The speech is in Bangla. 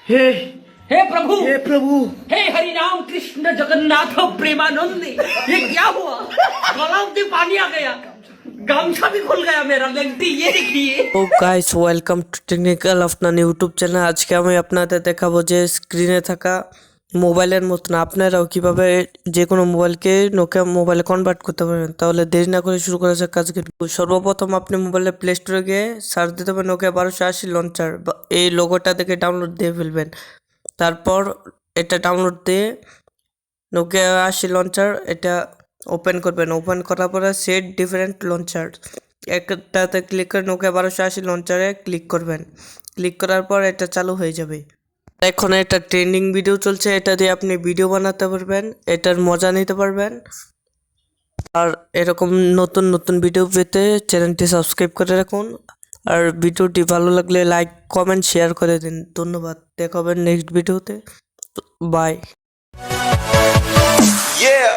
हे हे प्रभु, हे प्रभु, हे हरि राम कृष्ण जगन्नाथ प्रेमानंदी, ये क्या हुआ? गलाव में पानी आ गया, गामछा भी खुल गया मेरा लेंटी। ये देखिए। ও গাইস, ওয়েলকাম টু টেকনিক্যাল আপনার ইউটিউব চ্যানেল। আজকে আমি আপনাদের দেখাবো যে স্ক্রিনে থাকা মোবাইলের মতন আপনারাও কিভাবে যে কোনো মোবাইলকে নোকিয়া মোবাইলে কনভার্ট করতে পারবেন। তাহলে দেরি না করে শুরু করা যাক আজকে। সর্বপ্রথম আপনি মোবাইলে প্লে স্টোরে গিয়ে সার্চ দিতে হবে নোকিয়া 1280 লঞ্চার, এই লোগোটা দেখে ডাউনলোড দিয়ে ফেলবেন। তারপর এটা ডাউনলোড দিয়ে নোকিয়া 80 লঞ্চার এটা ওপেন করবেন। ওপেন করার পরে সেট ডিফারেন্ট লঞ্চার একটাতে ক্লিক করে নোকিয়া 1280 লঞ্চারে ক্লিক করবেন। ক্লিক করার পর এটা চালু হয়ে যাবে। এখন এটা ট্রেন্ডিং ভিডিও চলছে, এটা দিয়ে আপনি ভিডিও বানাতে পারবেন, এটার মজা নিতে পারবেন। আর এরকম নতুন নতুন ভিডিও পেতে চ্যানেলটি সাবস্ক্রাইব করে রাখুন। আর ভিডিওটি ভালো লাগলে লাইক কমেন্ট শেয়ার করে দিন। ধন্যবাদ, দেখা হবে নেক্সট ভিডিওতে। বাই। Yeah.